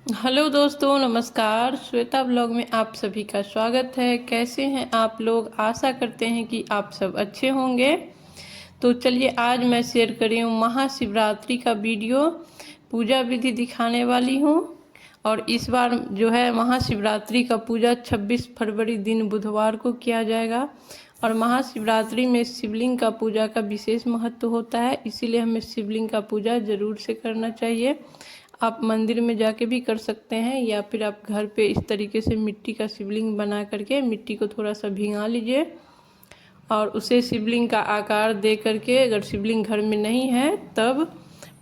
Hello दोस्तों, नमस्कार। Shweta blog में आप सभी का स्वागत है। कैसे हैं आप लोग? आशा करते हैं कि आप सब अच्छे होंगे। तो चलिए, आज मैं शेयर कर रही हूँ महाशिवरात्रि का वीडियो। पूजा विधि दिखाने वाली हूँ। और इस बार जो है महाशिवरात्रि का पूजा 26 फरवरी दिन बुधवार को किया जाएगा। और महाशिवरात्रि में शिवलिंग का पूजा का विशेष महत्व होता है, इसीलिए हमें शिवलिंग का पूजा ज़रूर से करना चाहिए। आप मंदिर में जाके भी कर सकते हैं, या फिर आप घर पे इस तरीके से मिट्टी का शिवलिंग बना करके मिट्टी को थोड़ा सा भिगा लीजिए और उसे शिवलिंग का आकार दे करके, अगर शिवलिंग घर में नहीं है तब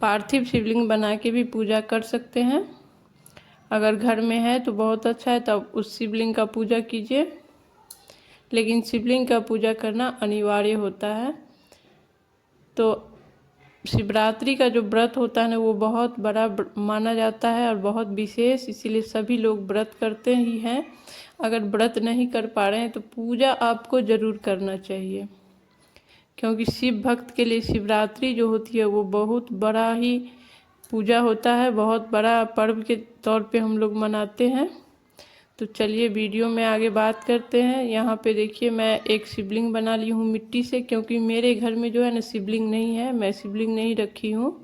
पार्थिव शिवलिंग बना के भी पूजा कर सकते हैं। अगर घर में है तो बहुत अच्छा है, तब उस शिवलिंग का पूजा कीजिए। लेकिन शिवलिंग का पूजा करना अनिवार्य होता है। तो शिवरात्रि का जो व्रत होता है ना, वो बहुत बड़ा माना जाता है और बहुत विशेष, इसीलिए सभी लोग व्रत करते ही हैं। अगर व्रत नहीं कर पा रहे हैं तो पूजा आपको ज़रूर करना चाहिए, क्योंकि शिव भक्त के लिए शिवरात्रि जो होती है वो बहुत बड़ा ही पूजा होता है, बहुत बड़ा पर्व के तौर पे हम लोग मनाते हैं। तो चलिए वीडियो में आगे बात करते हैं। यहाँ पे देखिए, मैं एक शिवलिंग बना ली हूँ मिट्टी से, क्योंकि मेरे घर में जो है ना शिवलिंग नहीं है, मैं शिवलिंग नहीं रखी हूँ।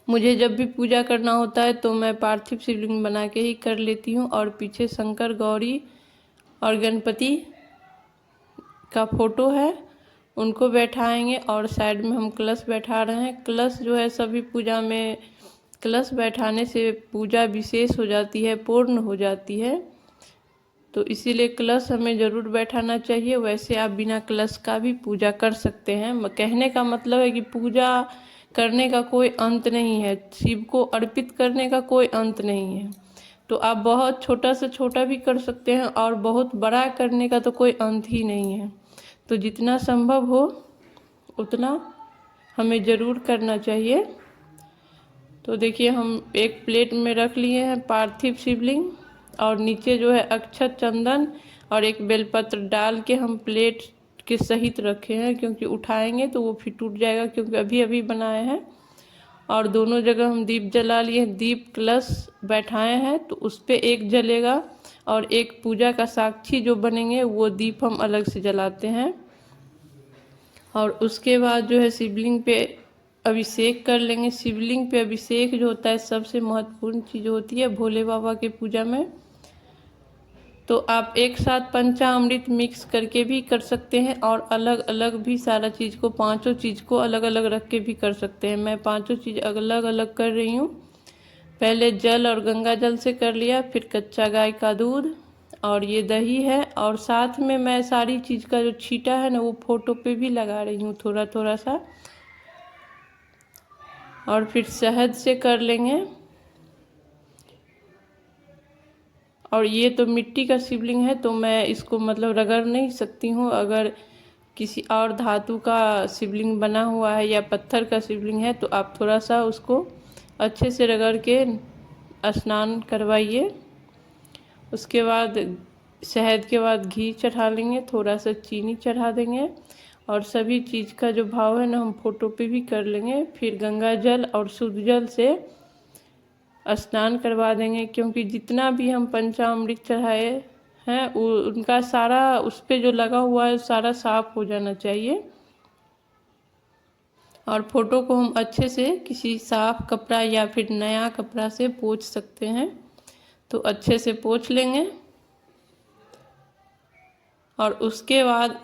मुझे जब भी पूजा करना होता है तो मैं पार्थिव शिवलिंग बना के ही कर लेती हूँ। और पीछे शंकर, गौरी और गणपति का फोटो है, उनको बैठाएंगे। और साइड में हम कलश बैठा रहे हैं। कलश जो है, सभी पूजा में कलश बैठाने से पूजा विशेष हो जाती है, पूर्ण हो जाती है। तो इसीलिए कलश हमें ज़रूर बैठाना चाहिए। वैसे आप बिना कलश का भी पूजा कर सकते हैं। कहने का मतलब है कि पूजा करने का कोई अंत नहीं है, शिव को अर्पित करने का कोई अंत नहीं है। तो आप बहुत छोटा से छोटा भी कर सकते हैं और बहुत बड़ा करने का तो कोई अंत ही नहीं है। तो जितना संभव हो उतना हमें ज़रूर करना चाहिए। तो देखिए, हम एक प्लेट में रख लिए हैं पार्थिव शिवलिंग, और नीचे जो है अक्षत, चंदन और एक बेलपत्र डाल के हम प्लेट के सहित रखे हैं, क्योंकि उठाएंगे तो वो फिर टूट जाएगा, क्योंकि अभी अभी बनाए हैं। और दोनों जगह हम दीप जला लिए, दीप कलश बैठाए हैं तो उस पर एक जलेगा, और एक पूजा का साक्षी जो बनेंगे वो दीप हम अलग से जलाते हैं। और उसके बाद जो है शिवलिंग पे अभिषेक कर लेंगे। शिवलिंग पे अभिषेक जो होता है सबसे महत्वपूर्ण चीज़ होती है भोले बाबा के पूजा में। तो आप एक साथ पंचामृत मिक्स करके भी कर सकते हैं, और अलग अलग भी सारा चीज़ को, पांचों चीज़ को अलग अलग रख के भी कर सकते हैं। मैं पांचों चीज़ अलग अलग कर रही हूँ। पहले जल और गंगा जल से कर लिया, फिर कच्चा गाय का दूध, और ये दही है। और साथ में मैं सारी चीज़ का जो छींटा है ना, वो फोटो पे भी लगा रही हूँ थोड़ा थोड़ा सा। और फिर शहद से कर लेंगे। और ये तो मिट्टी का शिवलिंग है, तो मैं इसको मतलब रगड़ नहीं सकती हूँ। अगर किसी और धातु का शिवलिंग बना हुआ है या पत्थर का शिवलिंग है तो आप थोड़ा सा उसको अच्छे से रगड़ के स्नान करवाइए। उसके बाद शहद के बाद घी चढ़ा लेंगे, थोड़ा सा चीनी चढ़ा देंगे, और सभी चीज़ का जो भाव है ना हम फोटो पे भी कर लेंगे। फिर गंगा जल और शुद्ध जल से स्नान करवा देंगे, क्योंकि जितना भी हम पंचामृत चढ़ाए हैं उनका सारा उस पर जो लगा हुआ है सारा साफ हो जाना चाहिए। और फोटो को हम अच्छे से किसी साफ कपड़ा या फिर नया कपड़ा से पोंछ सकते हैं, तो अच्छे से पोंछ लेंगे। और उसके बाद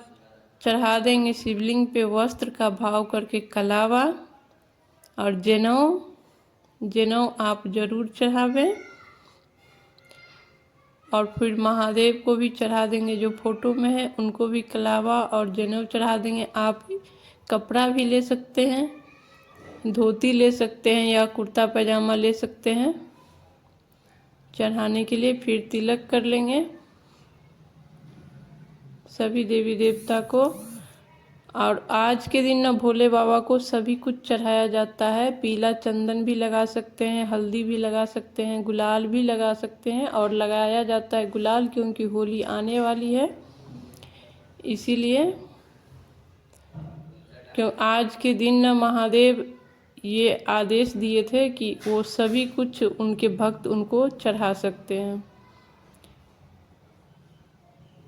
चढ़ा देंगे शिवलिंग पे वस्त्र का भाव करके कलावा और जनेऊ। जनेऊ आप जरूर चढ़ावें। और फिर महादेव को भी चढ़ा देंगे, जो फोटो में है उनको भी कलावा और जनेऊ चढ़ा देंगे। आप कपड़ा भी ले सकते हैं, धोती ले सकते हैं या कुर्ता पैजामा ले सकते हैं चढ़ाने के लिए। फिर तिलक कर लेंगे सभी देवी देवता को। और आज के दिन ना भोले बाबा को सभी कुछ चढ़ाया जाता है। पीला चंदन भी लगा सकते हैं, हल्दी भी लगा सकते हैं, गुलाल भी लगा सकते हैं। और लगाया जाता है गुलाल, क्योंकि होली आने वाली है, इसीलिए। क्यों आज के दिन ना महादेव ये आदेश दिए थे कि वो सभी कुछ उनके भक्त उनको चढ़ा सकते हैं।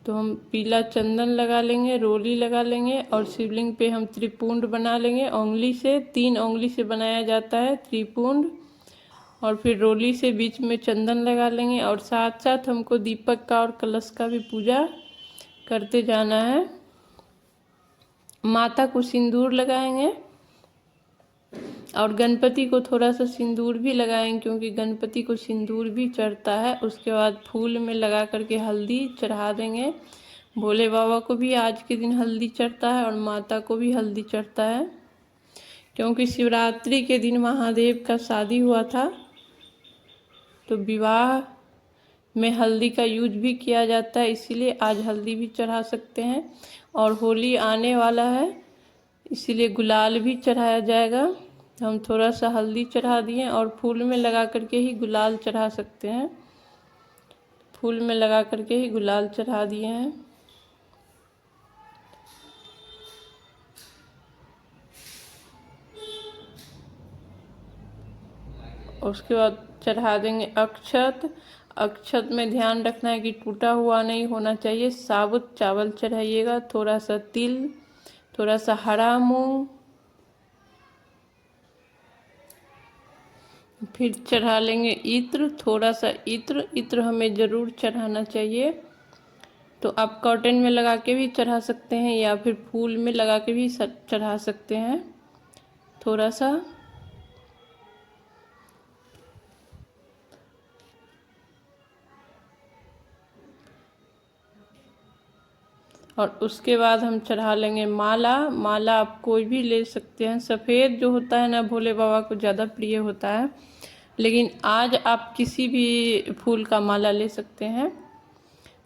तो हम पीला चंदन लगा लेंगे, रोली लगा लेंगे और शिवलिंग पे हम त्रिपुंड बना लेंगे। उंगली से 3 उंगली से बनाया जाता है त्रिपुंड। और फिर रोली से बीच में चंदन लगा लेंगे और साथ साथ हमको दीपक का और कलश का भी पूजा करते जाना है। माता को सिंदूर लगाएंगे और गणपति को थोड़ा सा सिंदूर भी लगाएंगे, क्योंकि गणपति को सिंदूर भी चढ़ता है। उसके बाद फूल में लगा करके हल्दी चढ़ा देंगे। भोले बाबा को भी आज के दिन हल्दी चढ़ता है और माता को भी हल्दी चढ़ता है, क्योंकि शिवरात्रि के दिन महादेव का शादी हुआ था, तो विवाह में हल्दी का यूज भी किया जाता है, इसीलिए आज हल्दी भी चढ़ा सकते हैं। और होली आने वाला है, इसीलिए गुलाल भी चढ़ाया जाएगा। हम थोड़ा सा हल्दी चढ़ा दिए और फूल में लगा करके ही गुलाल चढ़ा सकते हैं। फूल में लगा करके ही गुलाल चढ़ा दिए हैं। उसके बाद चढ़ा देंगे अक्षत। अक्षत में ध्यान रखना है कि टूटा हुआ नहीं होना चाहिए। साबुत चावल चढ़ाइएगा, थोड़ा सा तिल, थोड़ा सा हरा मूंग, फिर चढ़ा लेंगे इत्र, थोड़ा सा इत्र। इत्र हमें ज़रूर चढ़ाना चाहिए। तो आप कॉटन में लगा के भी चढ़ा सकते हैं या फिर फूल में लगा के भी चढ़ा सकते हैं थोड़ा सा। और उसके बाद हम चढ़ा लेंगे माला। माला आप कोई भी ले सकते हैं। सफ़ेद जो होता है ना, भोले बाबा को ज़्यादा प्रिय होता है, लेकिन आज आप किसी भी फूल का माला ले सकते हैं।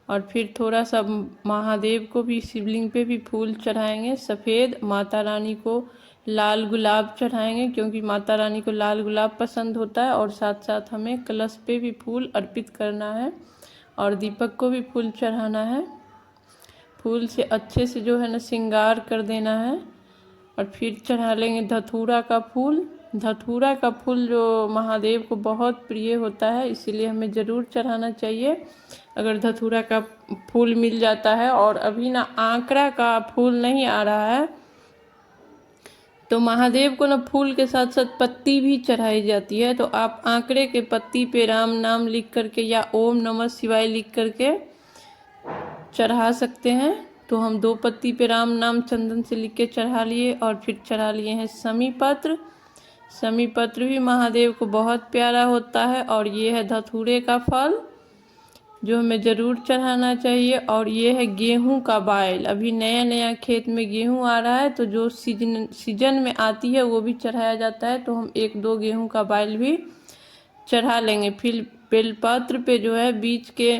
और फिर थोड़ा सा महादेव को भी शिवलिंग पे भी फूल चढ़ाएंगे सफ़ेद। माता रानी को लाल गुलाब चढ़ाएंगे, क्योंकि माता रानी को लाल गुलाब पसंद होता है। और साथ साथ हमें कलश पे भी फूल अर्पित करना है और दीपक को भी फूल चढ़ाना है। फूल से अच्छे से जो है ना श्रृंगार कर देना है। और फिर चढ़ा लेंगे धतूरा का फूल। धतूरा का फूल जो महादेव को बहुत प्रिय होता है, इसीलिए हमें ज़रूर चढ़ाना चाहिए। अगर धतूरा का फूल मिल जाता है और अभी ना आंकड़ा का फूल नहीं आ रहा है, तो महादेव को ना फूल के साथ साथ पत्ती भी चढ़ाई जाती है। तो आप आंकड़े के पत्ती पे राम नाम लिख करके या ओम नमः शिवाय लिख करके चढ़ा सकते हैं। तो हम 2 पत्ती पे राम नाम चंदन से लिख के चढ़ा लिए। और फिर चढ़ा लिए हैं समी पत्र। समी पत्र भी महादेव को बहुत प्यारा होता है। और ये है धतूरे का फल जो हमें ज़रूर चढ़ाना चाहिए। और ये है गेहूं का बाइल। अभी नया नया खेत में गेहूं आ रहा है, तो जो सीजन में आती है वो भी चढ़ाया जाता है। तो हम 1-2 गेहूं का बाइल भी चढ़ा लेंगे। फिर बेलपत्र पे जो है बीच के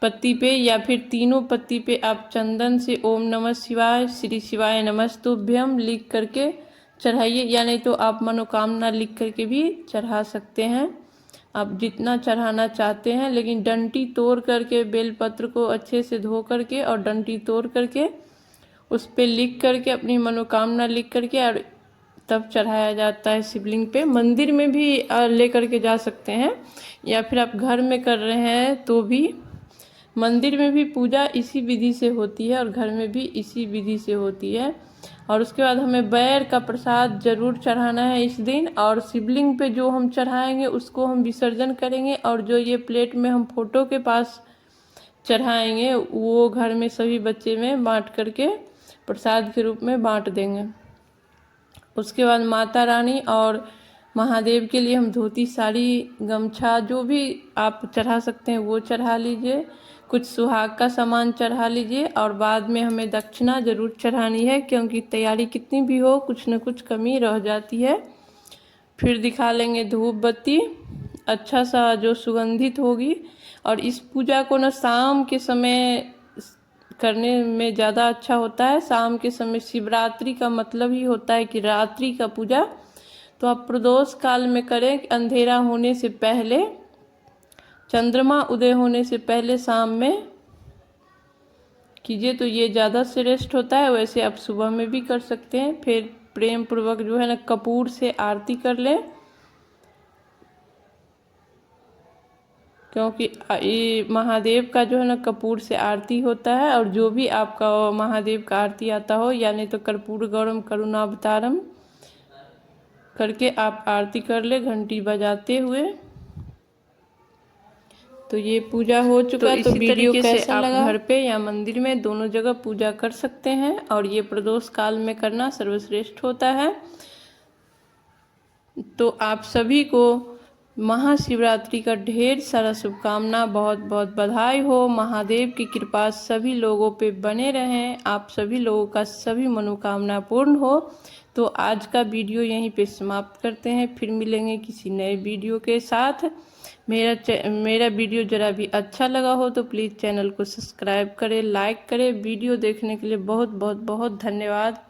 पत्ती पे या फिर तीनों पत्ती पे आप चंदन से ओम नमः शिवाय, श्री शिवाय नमस्तुभ्यम लिख करके चढ़ाइए, या नहीं तो आप मनोकामना लिख करके भी चढ़ा सकते हैं। आप जितना चढ़ाना चाहते हैं, लेकिन डंटी तोड़ करके बेलपत्र को अच्छे से धो करके और डंटी तोड़ करके उस पर लिख करके अपनी मनोकामना लिख करके और तब चढ़ाया जाता है शिवलिंग पे। मंदिर में भी ले करके जा सकते हैं, या फिर आप घर में कर रहे हैं तो भी। मंदिर में भी पूजा इसी विधि से होती है और घर में भी इसी विधि से होती है। और उसके बाद हमें बैर का प्रसाद जरूर चढ़ाना है इस दिन। और शिवलिंग पे जो हम चढ़ाएंगे उसको हम विसर्जन करेंगे। और जो ये प्लेट में हम फोटो के पास चढ़ाएंगे वो घर में सभी बच्चे में बांट करके प्रसाद के रूप में बांट देंगे। उसके बाद माता रानी और महादेव के लिए हम धोती, साड़ी, गमछा जो भी आप चढ़ा सकते हैं वो चढ़ा लीजिए। कुछ सुहाग का सामान चढ़ा लीजिए। और बाद में हमें दक्षिणा ज़रूर चढ़ानी है, क्योंकि तैयारी कितनी भी हो कुछ न कुछ कमी रह जाती है। फिर दिखा लेंगे धूप बत्ती अच्छा सा जो सुगंधित होगी। और इस पूजा को ना शाम के समय करने में ज़्यादा अच्छा होता है। शाम के समय शिवरात्रि का मतलब ही होता है कि रात्रि का पूजा, तो आप प्रदोष काल में करें, अंधेरा होने से पहले, चंद्रमा उदय होने से पहले शाम में कीजिए, तो ये ज़्यादा श्रेष्ठ होता है। वैसे आप सुबह में भी कर सकते हैं। फिर प्रेम पूर्वक जो है ना कपूर से आरती कर लें, क्योंकि ये महादेव का जो है ना कपूर से आरती होता है। और जो भी आपका महादेव का आरती आता हो, यानी तो कर्पूर गौरम करुणावतारम करके आप आरती कर ले घंटी बजाते हुए। तो ये पूजा हो चुका। तो वीडियो कैसा लगा? आप घर पे या मंदिर में दोनों जगह पूजा कर सकते हैं, और ये प्रदोष काल में करना सर्वश्रेष्ठ होता है। तो आप सभी को महाशिवरात्रि का ढेर सारा शुभकामना, बहुत बहुत बधाई हो। महादेव की कृपा सभी लोगों पे बने रहें, आप सभी लोगों का सभी मनोकामना पूर्ण हो। तो आज का वीडियो यहीं पे समाप्त करते हैं, फिर मिलेंगे किसी नए वीडियो के साथ। मेरा वीडियो ज़रा भी अच्छा लगा हो तो प्लीज़ चैनल को सब्सक्राइब करें, लाइक करें। वीडियो देखने के लिए बहुत बहुत बहुत धन्यवाद।